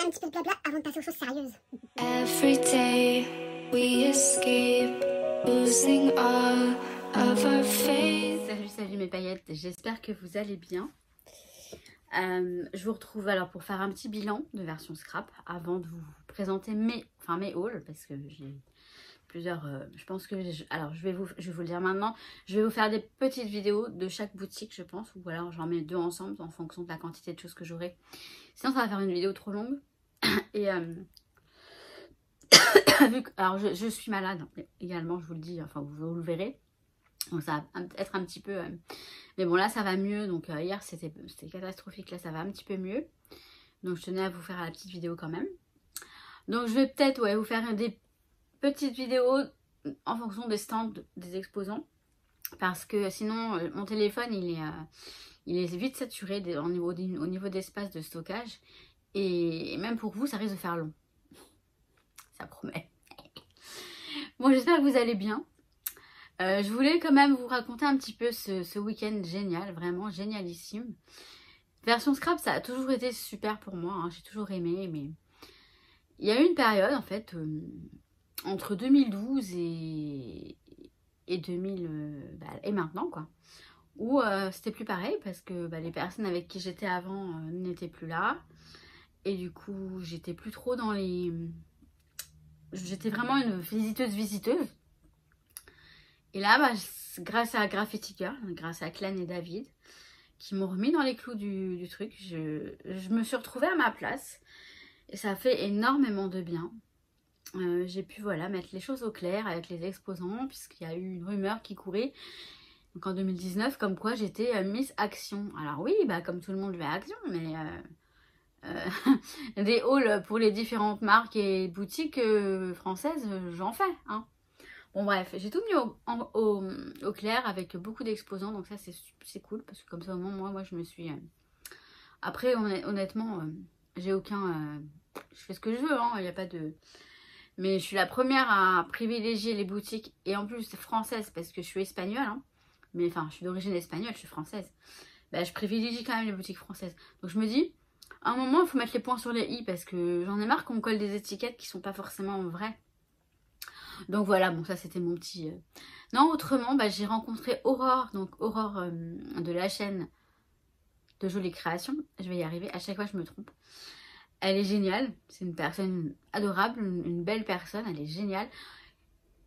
un petit peu de blabla avant de passer aux choses sérieuses. Every day we escape, losing all of our faith. Salut mes paillettes, j'espère que vous allez bien. Je vous retrouve alors pour faire un petit bilan de version scrap avant de vous présenter mes hauls, parce que j'ai plusieurs, je pense que je vais vous le dire maintenant, je vais vous faire des petites vidéos de chaque boutique, je pense, ou alors j'en mets deux ensemble en fonction de la quantité de choses que j'aurai, sinon ça va faire une vidéo trop longue. Et alors je suis malade également, je vous le dis, enfin vous le verrez, donc ça va être un petit peu mais bon là ça va mieux. Donc hier c'était catastrophique, là ça va un petit peu mieux, donc je tenais à vous faire la petite vidéo quand même. Donc je vais peut-être vous faire des petites vidéos en fonction des stands des exposants, parce que sinon mon téléphone il est vite saturé au niveau d'espace de stockage, et même pour vous ça risque de faire long, ça promet. Bon, j'espère que vous allez bien. Je voulais quand même vous raconter un petit peu ce week-end génial, vraiment génialissime. Version scrap, ça a toujours été super pour moi, hein, j'ai toujours aimé, mais il y a eu une période en fait entre 2012 et 2000 et maintenant quoi, où c'était plus pareil, parce que les personnes avec qui j'étais avant n'étaient plus là, et du coup j'étais plus trop dans les... J'étais vraiment une visiteuse. Et là, grâce à Graffiti Girl, grâce à Clan et David, qui m'ont remis dans les clous du truc, je me suis retrouvée à ma place. Et ça a fait énormément de bien. J'ai pu mettre les choses au clair avec les exposants, puisqu'il y a eu une rumeur qui courait, donc en 2019, comme quoi j'étais Miss Action. Alors oui, comme tout le monde, je vais à Action, mais... des hauls pour les différentes marques et boutiques françaises, j'en fais, hein. Bon bref, j'ai tout mis au clair avec beaucoup d'exposants, donc ça c'est cool, parce que comme ça au moins moi je me suis... Après honnêtement, j'ai aucun... je fais ce que je veux, hein, il n'y a pas de... Mais je suis la première à privilégier les boutiques, et en plus françaises, parce que je suis espagnole, hein. Mais enfin je suis d'origine espagnole, je suis française. Je privilégie quand même les boutiques françaises. Donc je me dis, à un moment il faut mettre les points sur les i, parce que j'en ai marre qu'on me colle des étiquettes qui sont pas forcément vraies. Donc voilà, bon ça c'était mon petit... Non, autrement, j'ai rencontré Aurore, donc Aurore de la chaîne de Jolies Créations. Je vais y arriver, à chaque fois je me trompe. Elle est géniale, c'est une personne adorable, une belle personne, elle est géniale.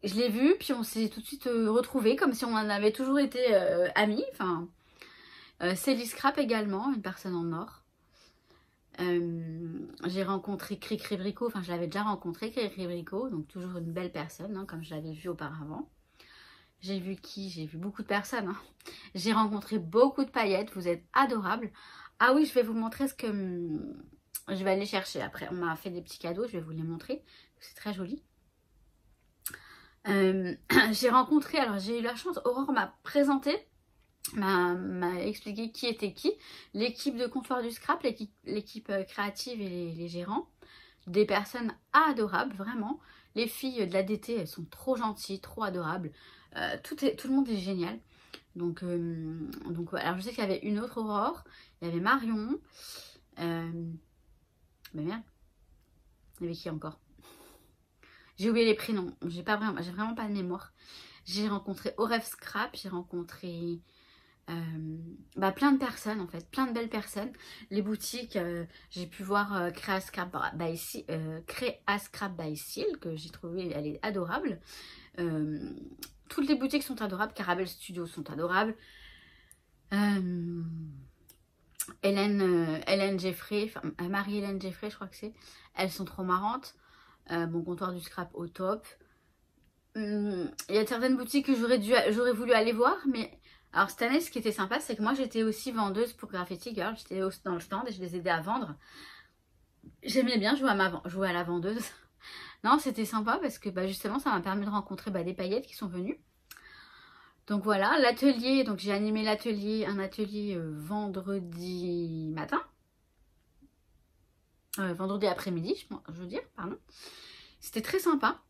Je l'ai vue, puis on s'est tout de suite retrouvés, comme si on en avait toujours été amis. Enfin, Célie Scrap également, une personne en or. J'ai rencontré Cricri Brico, enfin je l'avais déjà rencontré, Cricri Brico, donc toujours une belle personne, hein, comme je l'avais vu auparavant. J'ai vu beaucoup de personnes, hein. J'ai rencontré beaucoup de paillettes, vous êtes adorables. Ah oui, je vais vous montrer ce que je vais aller chercher après. On m'a fait des petits cadeaux, je vais vous les montrer, c'est très joli. J'ai rencontré, alors j'ai eu la chance, Aurore m'a présenté, m'a expliqué qui était qui, l'équipe de Comptoir du Scrap, l'équipe créative et les gérants, des personnes adorables, vraiment. Les filles de la DT, elles sont trop gentilles, trop adorables, tout le monde est génial. Donc alors je sais qu'il y avait une autre Aurore, il y avait Marion, merde, il y avait qui encore? J'ai oublié les prénoms, j'ai vraiment pas de mémoire. J'ai rencontré Oref Scrap, j'ai rencontré plein de personnes en fait, plein de belles personnes. Les boutiques, j'ai pu voir Créa Scrap by Seal, que j'ai trouvé, elle est adorable. Toutes les boutiques sont adorables, Carabel Studios sont adorables. Hélène Jeffrey, Marie-Hélène Jeffrey je crois que c'est, elles sont trop marrantes. Bon, Comptoir du Scrap au top. Il y a certaines boutiques que j'aurais voulu aller voir, mais alors cette année ce qui était sympa c'est que moi j'étais aussi vendeuse pour Graffiti Girl, j'étais dans le stand et je les aidais à vendre. J'aimais bien jouer à la vendeuse. Non, c'était sympa parce que justement ça m'a permis de rencontrer des paillettes qui sont venues. Donc voilà, l'atelier, donc j'ai animé un atelier vendredi matin. Vendredi après-midi, je veux dire, pardon. C'était très sympa.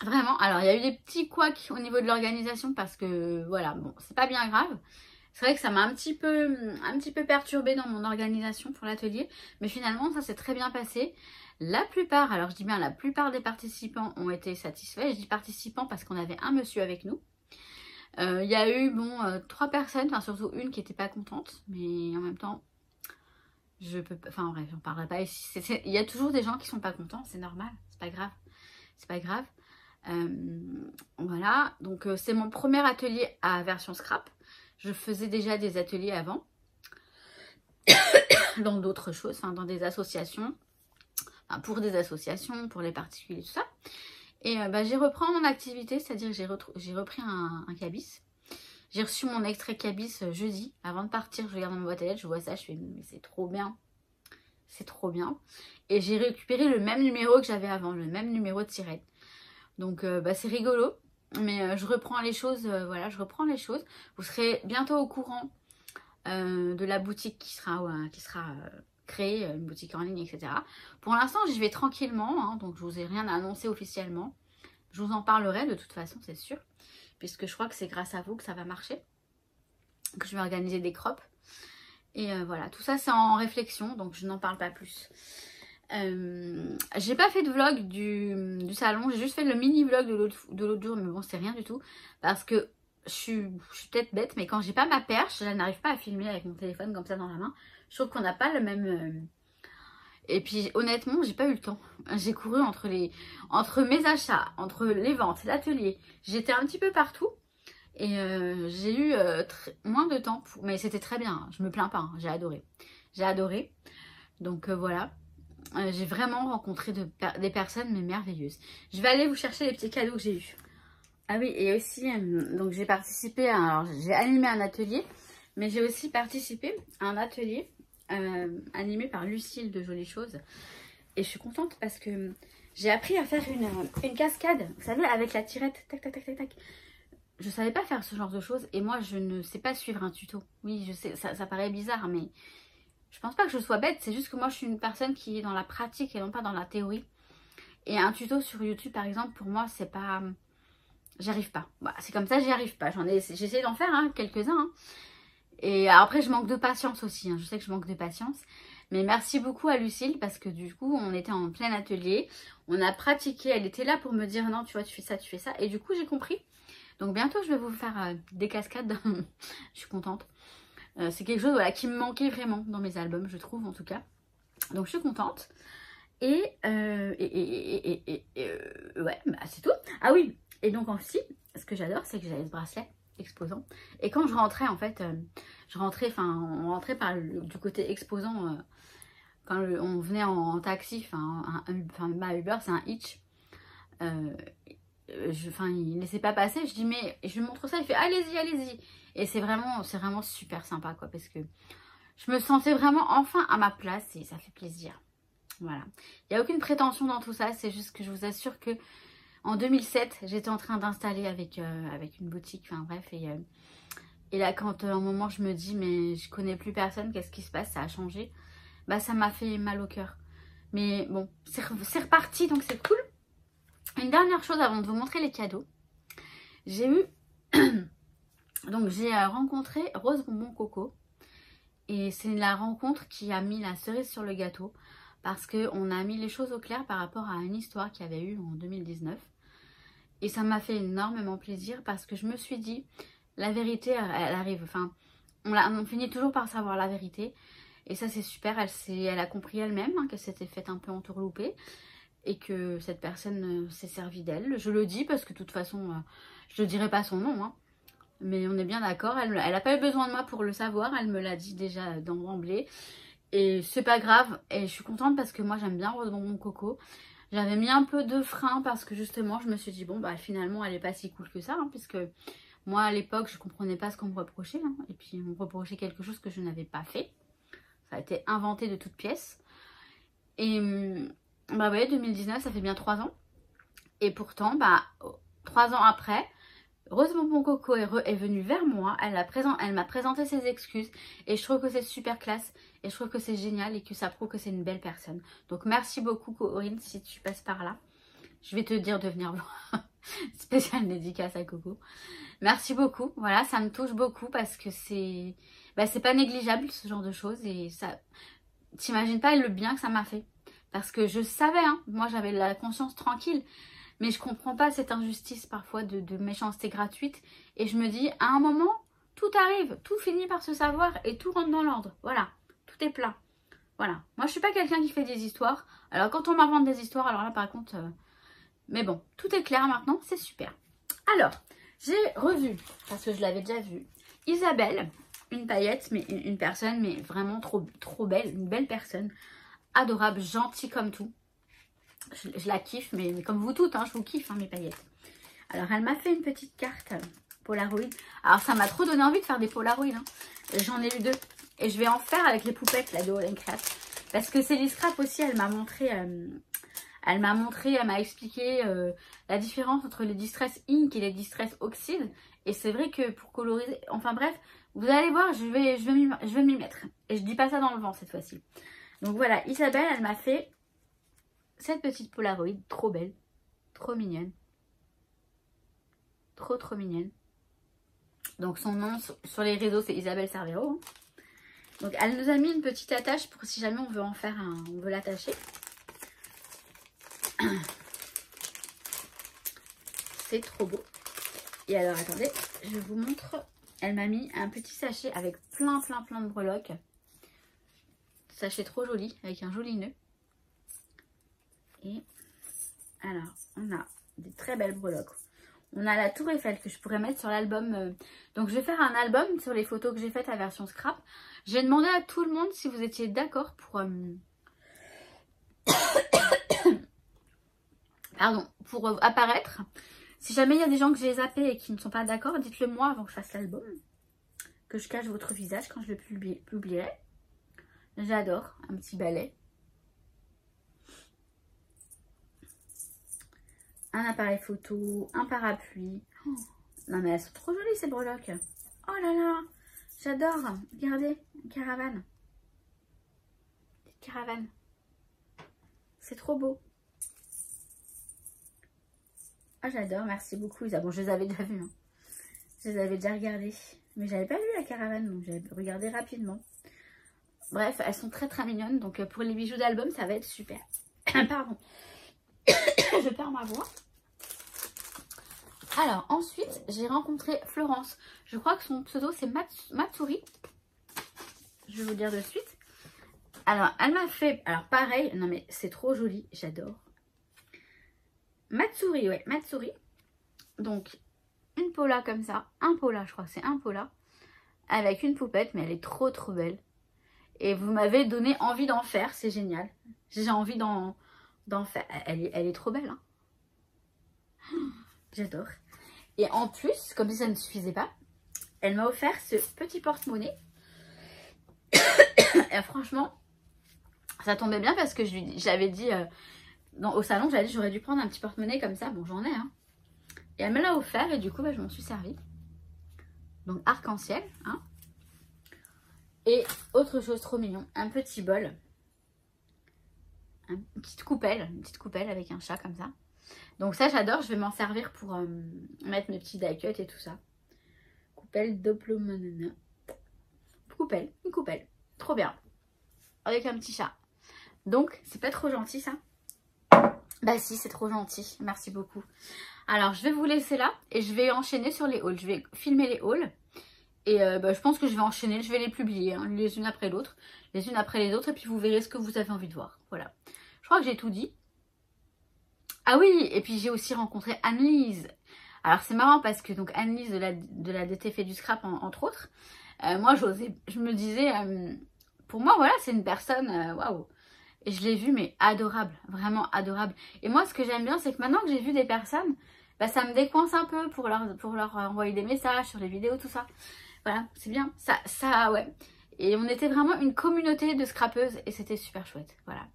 Vraiment, alors il y a eu des petits couacs au niveau de l'organisation parce que voilà, bon, c'est pas bien grave. C'est vrai que ça m'a un petit peu perturbée dans mon organisation pour l'atelier. Mais finalement, ça s'est très bien passé. La plupart, alors je dis bien la plupart des participants ont été satisfaits. Je dis participants parce qu'on avait un monsieur avec nous. Il y a eu, bon, 3 personnes, enfin surtout une qui n'était pas contente. Mais en même temps, je peux pas, enfin bref, j'en parlerai pas ici. Il y a toujours des gens qui sont pas contents, c'est normal, c'est pas grave. C'est pas grave. Voilà, donc c'est mon premier atelier à version scrap. Je faisais déjà des ateliers avant dans d'autres choses, enfin dans des associations, enfin, pour des associations, pour les particuliers, tout ça. Et j'ai repris mon activité, c'est-à-dire que j'ai repris un cabis. J'ai reçu mon extrait cabis jeudi. Avant de partir, je regarde dans ma boîte à lettres, je vois ça, je fais mais c'est trop bien. C'est trop bien. Et j'ai récupéré le même numéro que j'avais avant, le même numéro de sirène. Donc c'est rigolo. Mais je reprends les choses, voilà, je reprends les choses. Vous serez bientôt au courant de la boutique qui sera créée, une boutique en ligne, etc. Pour l'instant, j'y vais tranquillement, hein, donc je vous ai rien à annoncer officiellement. Je vous en parlerai de toute façon, c'est sûr. Puisque je crois que c'est grâce à vous que ça va marcher. Que je vais organiser des crops. Et voilà, tout ça c'est en réflexion, donc je n'en parle pas plus. J'ai pas fait de vlog du salon, j'ai juste fait le mini vlog de l'autre jour, mais bon c'est rien du tout parce que je suis peut-être bête, mais quand j'ai pas ma perche, je n'arrive pas à filmer avec mon téléphone comme ça dans la main. Je trouve qu'on n'a pas le même et puis honnêtement j'ai pas eu le temps. J'ai couru entre mes achats, entre les ventes, l'atelier, j'étais un petit peu partout et j'ai eu moins de temps mais c'était très bien, je me plains pas, hein, j'ai adoré donc voilà. J'ai vraiment rencontré des personnes mais merveilleuses. Je vais aller vous chercher les petits cadeaux que j'ai eus. Ah oui, et aussi, donc j'ai participé alors j'ai animé un atelier, mais j'ai aussi participé à un atelier animé par Lucille de Jolies Choses. Et je suis contente parce que j'ai appris à faire une cascade, vous savez, avec la tirette, tac, tac, tac, tac, tac. Je savais pas faire ce genre de choses et moi je ne sais pas suivre un tuto. Oui, je sais, ça paraît bizarre, mais je pense pas que je sois bête, c'est juste que moi je suis une personne qui est dans la pratique et non pas dans la théorie. Et un tuto sur YouTube par exemple, pour moi c'est pas... J'arrive pas. Bah, c'est comme ça, j'y arrive pas. J'essaie d'en faire hein, quelques-uns. Hein. Et après je manque de patience aussi, hein. Je sais que je manque de patience. Mais merci beaucoup à Lucille parce que du coup on était en plein atelier. On a pratiqué, elle était là pour me dire non tu vois tu fais ça, tu fais ça. Et du coup j'ai compris. Donc bientôt je vais vous faire des cascades. Je suis contente. C'est quelque chose voilà, qui me manquait vraiment dans mes albums, je trouve en tout cas. Donc je suis contente. Et ouais, bah, c'est tout. Ah oui, et donc aussi, ce que j'adore, c'est que j'avais ce bracelet exposant. Et quand je rentrais, en fait, on rentrait du côté exposant, quand on venait en taxi, ma Uber, c'est un Hitch. Il ne laissait pas passer, je dis mais je lui montre ça, il fait allez-y, allez-y. Et c'est vraiment super sympa quoi, parce que je me sentais vraiment enfin à ma place et ça fait plaisir. Voilà. Il n'y a aucune prétention dans tout ça, c'est juste que je vous assure que en 2007, j'étais en train d'installer avec une boutique, enfin bref, et là quand à un moment je me dis mais je connais plus personne, qu'est-ce qui se passe, ça a changé, bah ça m'a fait mal au cœur. Mais bon, c'est reparti donc c'est cool. Une dernière chose avant de vous montrer les cadeaux, j'ai eu donc j'ai rencontré Rose Bonbon Coco et c'est la rencontre qui a mis la cerise sur le gâteau parce qu'on a mis les choses au clair par rapport à une histoire qu'il y avait eu en 2019 et ça m'a fait énormément plaisir parce que je me suis dit la vérité elle arrive, enfin on finit toujours par savoir la vérité et ça c'est super, elle a compris elle-même hein, qu'elle s'était faite un peu entourlouper et que cette personne s'est servie d'elle. Je le dis parce que de toute façon, je ne dirai pas son nom. Hein. Mais on est bien d'accord. Elle n'a pas eu besoin de moi pour le savoir. Elle me l'a dit déjà d'emblée. Et c'est pas grave. Et je suis contente parce que moi, j'aime bien Rose Bonbon Coco. J'avais mis un peu de frein parce que justement, je me suis dit, bon, bah finalement, elle n'est pas si cool que ça. Hein, puisque moi, à l'époque, je ne comprenais pas ce qu'on me reprochait. Hein, et puis, on me reprochait quelque chose que je n'avais pas fait. Ça a été inventé de toutes pièces. Et... bah ouais, 2019, ça fait bien 3 ans. Et pourtant, 3 ans après, Rose Bonbon Coco est venue vers moi. Elle m'a présenté ses excuses. Et je trouve que c'est super classe. Et je trouve que c'est génial et que ça prouve que c'est une belle personne. Donc merci beaucoup Corinne si tu passes par là. Je vais te dire de venir voir. Spécial dédicace à Coco. Merci beaucoup. Voilà, ça me touche beaucoup parce que c'est pas négligeable ce genre de choses. Et ça, t'imagines pas le bien que ça m'a fait. Parce que je savais, hein, moi j'avais la conscience tranquille. Mais je comprends pas cette injustice parfois de méchanceté gratuite. Et je me dis, à un moment, tout arrive. Tout finit par se savoir et tout rentre dans l'ordre. Voilà, tout est plat. Voilà, moi je suis pas quelqu'un qui fait des histoires. Alors quand on m'invente des histoires, alors là par contre... Mais bon, tout est clair maintenant, c'est super. Alors, j'ai revu, parce que je l'avais déjà vu, Isabelle, une paillette, mais une personne, mais vraiment trop belle, une belle personne. Adorable, gentille comme tout. Je la kiffe, mais comme vous toutes, hein, je vous kiffe, hein, mes paillettes. Alors, elle m'a fait une petite carte Polaroid. Alors, ça m'a trop donné envie de faire des Polaroid. Hein. J'en ai eu 2. Et je vais en faire avec les poupettes là de All & Craft. Parce que Céline Scrap aussi, elle m'a montré, elle m'a expliqué la différence entre les Distress Ink et les Distress Oxide. Et c'est vrai que pour coloriser, enfin bref, vous allez voir, je vais m'y mettre. Et je dis pas ça dans le vent cette fois-ci. Donc voilà, Isabelle, elle m'a fait cette petite Polaroid, trop belle, trop mignonne. Trop mignonne. Donc son nom sur les réseaux, c'est Isabelle Cervero. Hein. Donc elle nous a mis une petite attache pour si jamais on veut en faire on veut l'attacher. C'est trop beau. Et alors attendez, je vous montre. Elle m'a mis un petit sachet avec plein de breloques. Sachet trop joli, avec un joli nœud. Et alors, on a des très belles breloques. On a la Tour Eiffel que je pourrais mettre sur l'album. Donc je vais faire un album sur les photos que j'ai faites à version scrap. J'ai demandé à tout le monde si vous étiez d'accord pour... Pardon, pour apparaître. Si jamais il y a des gens que j'ai zappés et qui ne sont pas d'accord, dites-le moi avant que je fasse l'album. Que je cache votre visage quand je le publierai. J'adore, un petit balai. Un appareil photo, un parapluie. Oh, non mais elles sont trop jolies ces breloques. Oh là là, j'adore. Regardez, une caravane. Petite caravane. C'est trop beau. Ah j'adore, merci beaucoup Isa. Bon, je les avais déjà vus. Hein. Je les avais déjà regardés. Mais j'avais pas vu la caravane, donc j'avais regardé rapidement. Bref, elles sont très mignonnes. Donc pour les bijoux d'album, ça va être super. Pardon. Je perds ma voix. Alors ensuite, j'ai rencontré Florence. Je crois que son pseudo c'est Matsuri. Je vais vous le dire de suite. Alors, elle m'a fait... Alors pareil, non mais c'est trop joli, j'adore. Matsuri, ouais, Matsuri. Donc, une pola comme ça. Un pola, je crois que c'est un pola. Avec une poupette, mais elle est trop belle. Et vous m'avez donné envie d'en faire, c'est génial. J'ai envie d'en faire. Elle est trop belle, hein. J'adore. Et en plus, comme si ça ne suffisait pas, elle m'a offert ce petit porte-monnaie. Et franchement, ça tombait bien parce que j'avais dit au salon, j'avais dit j'aurais dû prendre un petit porte-monnaie comme ça. Bon, j'en ai, hein. Et elle me l'a offert et du coup, je m'en suis servie. Donc, arc-en-ciel, hein. Et autre chose trop mignon, un petit bol. Une petite coupelle avec un chat comme ça. Donc ça j'adore, je vais m'en servir pour mettre mes petits die-cut et tout ça. Coupelle Doplomonona. Une coupelle. Trop bien. Avec un petit chat. Donc c'est pas trop gentil ça? Bah si, c'est trop gentil. Merci beaucoup. Alors je vais vous laisser là et je vais enchaîner sur les hauls. Je vais filmer les hauls. Et je pense que je vais enchaîner, je vais les publier hein, les unes après l'autre. Les unes après les autres et puis vous verrez ce que vous avez envie de voir. Voilà. Je crois que j'ai tout dit. Ah oui, et puis j'ai aussi rencontré Anne-Lise. Alors c'est marrant parce que donc Anne-Lise de la DT fait du scrap entre autres. Moi je me disais, pour moi voilà c'est une personne, waouh. Et je l'ai vue mais adorable, vraiment adorable. Et moi ce que j'aime bien c'est que maintenant que j'ai vu des personnes, ça me décoince un peu pour leur envoyer des messages sur les vidéos, tout ça. Voilà, c'est bien, ça ouais. Et on était vraiment une communauté de scrapeuses et c'était super chouette, voilà.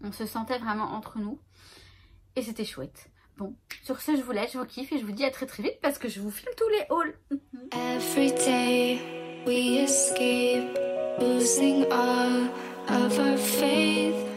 On se sentait vraiment entre nous. Et c'était chouette. Bon, sur ce, je vous laisse, je vous kiffe et je vous dis à très vite parce que je vous filme tous les hauls. Every day we escape, losing all of our faith.